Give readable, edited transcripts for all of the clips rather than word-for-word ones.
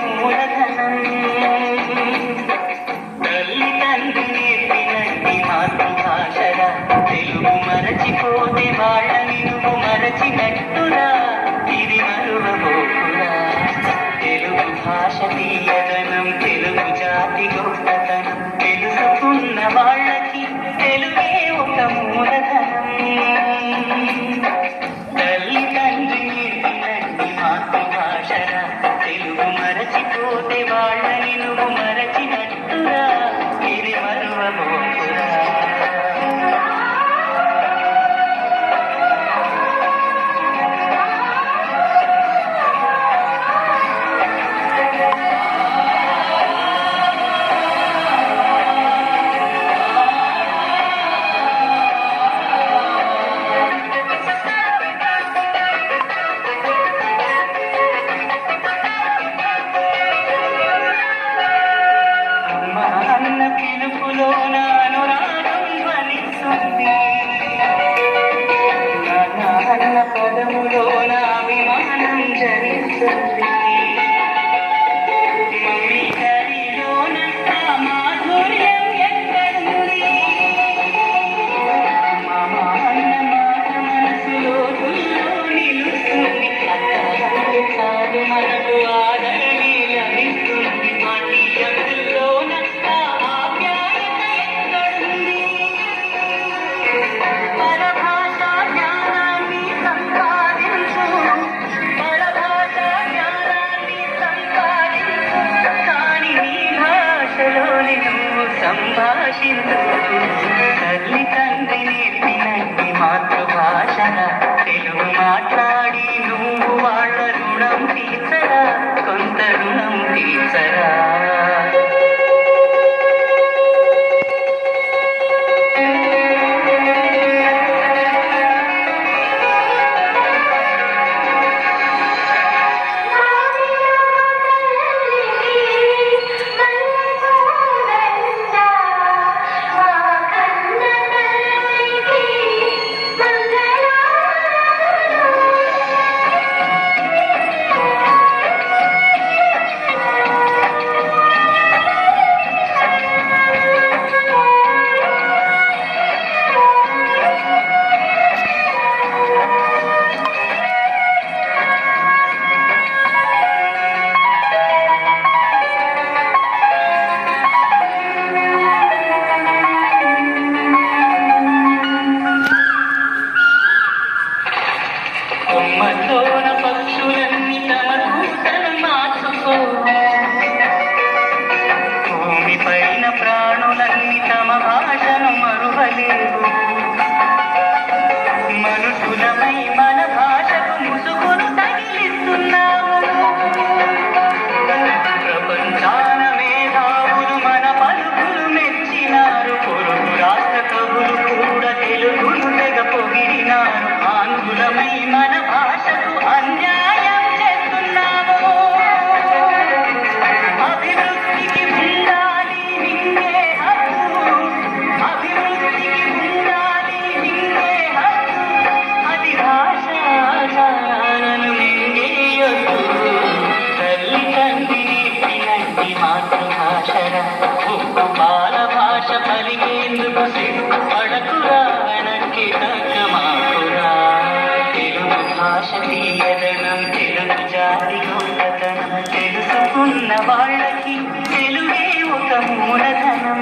మూలధనం. తల్లి తండ్రి నేర్పినట్టి మాతృభాషరా, తెలుగు మరచిపోతే వాళ్ళని నువ్వు మరచినట్టురా, ఇది మరువబోకురా. తెలుగు భాష తీయదనం, తెలుగు జాతి గొప్పతనం, తెలుసుకున్న వాళ్ళకి తెలుగే ఒక మూలధనం. తల్లి తండ్రి నేర్పినట్టి మాతృభాషరా, తెలుగు మరచిపోతే వాళ్ళని నువ్వు మరచినట్టురా, ఇది మరువబోకురా. అన్న పిలుపులోన అనురాగం ధ్వనిస్తుంది, అన్న పదములోన అభిమానం జనిస్తుంది. మమ్మీ గారిలోన మాధుర్యం ఎక్కడుంది, మామ అన్న మాట మనసులో నిలుస్తుంది. అక్కడ కాదు మనకు ఆదరణి లభిస్తుంది. మాటియంలోన సంభాషించు. తల్లి తండ్రి నేర్పినట్టి మాతృభాషరా, తెలుగు మాట్లాడి నువ్వు వాళ్ళ రుణం తీర్చరా, కొంత రుణం తీర్చరా. కొమ్మలోన పక్షులన్నీ తమ కూతను మార్చుకో, భూమి పైన ప్రాణులన్నీ తమ భాషను మరువలేవు. మనుషులమై మన భాషకు ముసుగును తగిలిస్తున్నాము. ప్రపంచాన మేధావులు మన పలుకులు మెచ్చినారు. పొరుగు రాష్ట్ర కవులు కూడా తెలుగును తెగ పొగిడినారు. ఆంధ్రులమై మన భాషకు అన్యాయం చేస్తున్నాము. అభివృద్ధికి ఉండాలి నిన్నే హక్కు, అభివృద్ధికి ఉండాలి నిన్నే హక్కు. అది భాషాలను మింగేయొద్దు. తల్లి తండ్రి నేర్పినట్టి మాతృభాషరా, ఉప్పు పాల భాష పలికేందుకు సిగ్గుపడకురా, వెనక్కి తగ్గమాకురా. తెలుగు భాష తీయదనం, తెలుగు జాతి గొప్పతనం, తెలుసుకున్న వాళ్ళకి తెలుగే ఒక మూలధనం.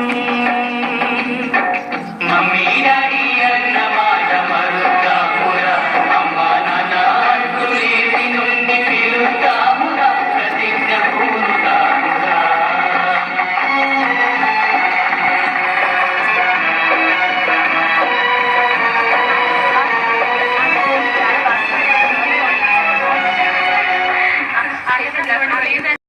మమ్మీ డాడీ అన్న మాట మరుతామురా, అమ్మ నాన్న అంటూ నేర్పి నుండి పిలుతామురా, ప్రతిజ్ఞ పూనుతామురా.